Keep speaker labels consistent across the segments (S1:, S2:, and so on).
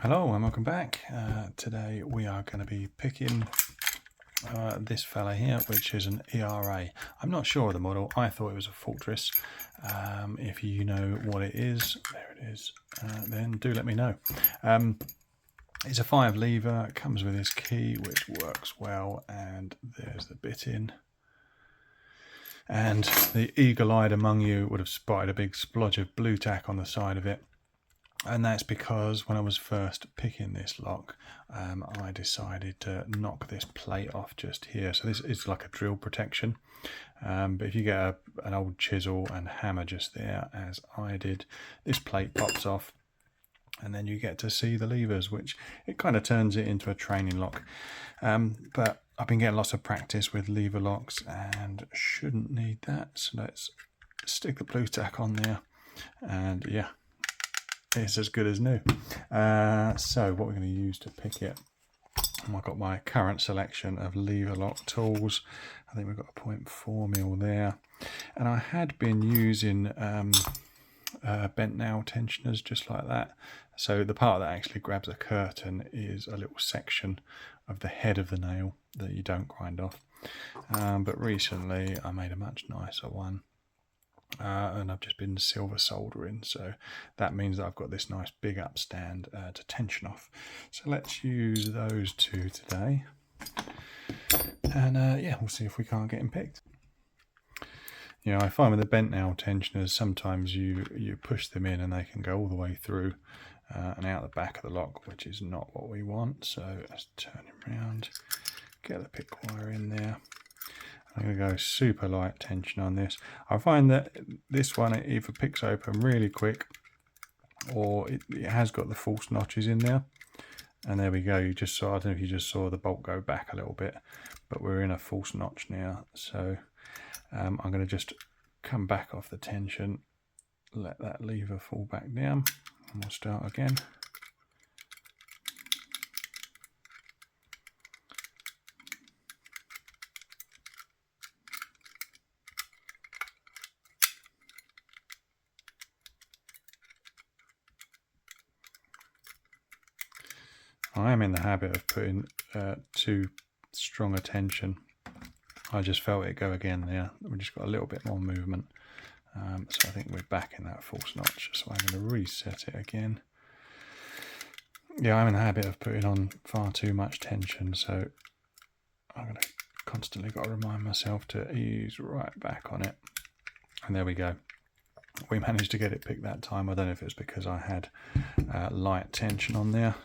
S1: Hello and welcome back. Today we are going to be picking this fella here, which is an ERA. I'm not sure of the model. I thought it was a Fortress. If you know what it is, there it is, then do let me know. It's a 5 lever, it comes with this key which works well, and there's the bit in. And the eagle-eyed among you would have spotted a big splodge of blue tack on the side of it. And that's because when I was first picking this lock, I decided to knock this plate off just here. So this is like a drill protection. But if you get an old chisel and hammer just there, as I did, this plate pops off. And then you get to see the levers, which it kind of turns it into a training lock. But I've been getting lots of practice with lever locks and shouldn't need that. So let's stick the blue tack on there. And yeah, it's as good as new. So what we're going to use to pick it, I've got my current selection of lever lock tools. I think we've got a 0.4mm there, and I had been using bent nail tensioners just like that. So the part that actually grabs a curtain is a little section of the head of the nail that you don't grind off. But recently I made a much nicer one. And I've just been silver soldering, so that means that I've got this nice big upstand to tension off. So let's use those two today, and yeah, we'll see if we can't get them picked. You know, I find with the bent nail tensioners, sometimes you push them in and they can go all the way through and out the back of the lock, which is not what we want. So let's turn him around, get the pick wire in there. I'm going to go super light tension on this. I find that this one, it either picks open really quick, or it has got the false notches in there. And there we go. You just saw, I don't know if you just saw the bolt go back a little bit, but we're in a false notch now. So I'm going to just come back off the tension, let that lever fall back down, and we'll start again. I am in the habit of putting too strong a tension. I just felt it go again there. We just got a little bit more movement. So I think we're back in that false notch. So I'm going to reset it again. Yeah, I'm in the habit of putting on far too much tension. So I'm going to constantly got to remind myself to ease right back on it. And there we go. We managed to get it picked that time. I don't know if it's because I had light tension on there.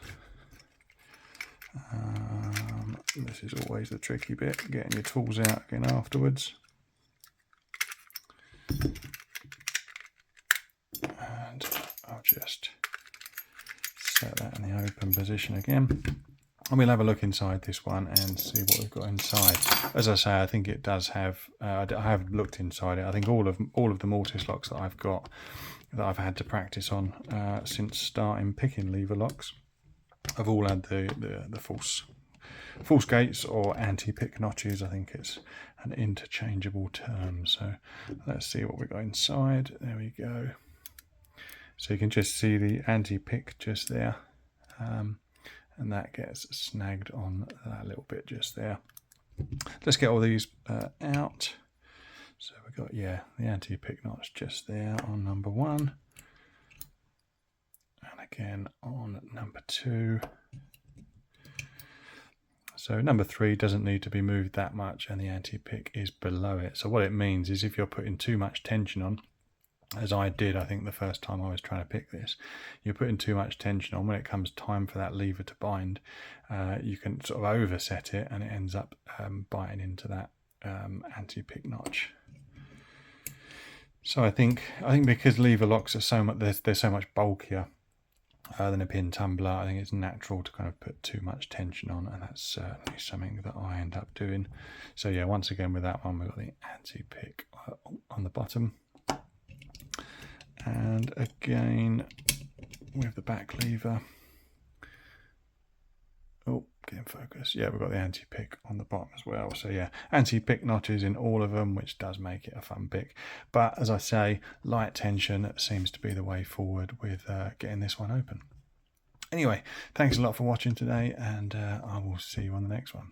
S1: This is always the tricky bit, getting your tools out again afterwards. And I'll just set that in the open position again. And we'll have a look inside this one and see what we've got inside. As I say, I think it does have, I have looked inside it. I think all of the mortice locks that I've got, that I've had to practice on since starting picking lever locks, have all had the false gates or anti-pick notches. I think it's an interchangeable term. So let's see what we got inside. There we go. So you can just see the anti-pick just there, and that gets snagged on that little bit just there. Let's get all these out. So we've got, yeah, the anti-pick notch just there on number 1. And again on number 2. So number 3 doesn't need to be moved that much, and the anti-pick is below it. So what it means is if you're putting too much tension on, as I did, I think the first time I was trying to pick this, you're putting too much tension on. When it comes time for that lever to bind, you can sort of overset it, and it ends up biting into that anti-pick notch. So I think because lever locks are so much, they're so much bulkier than a pin tumbler, I think it's natural to kind of put too much tension on, and that's certainly something that I end up doing. So yeah, once again with that one, we've got the anti-pick on the bottom. And again with the back lever, oh, get in focus. Yeah, we've got the anti-pick on the bottom as well. So yeah, anti-pick notches in all of them, which does make it a fun pick. But as I say, light tension seems to be the way forward with getting this one open. Anyway, thanks a lot for watching today, and I will see you on the next one.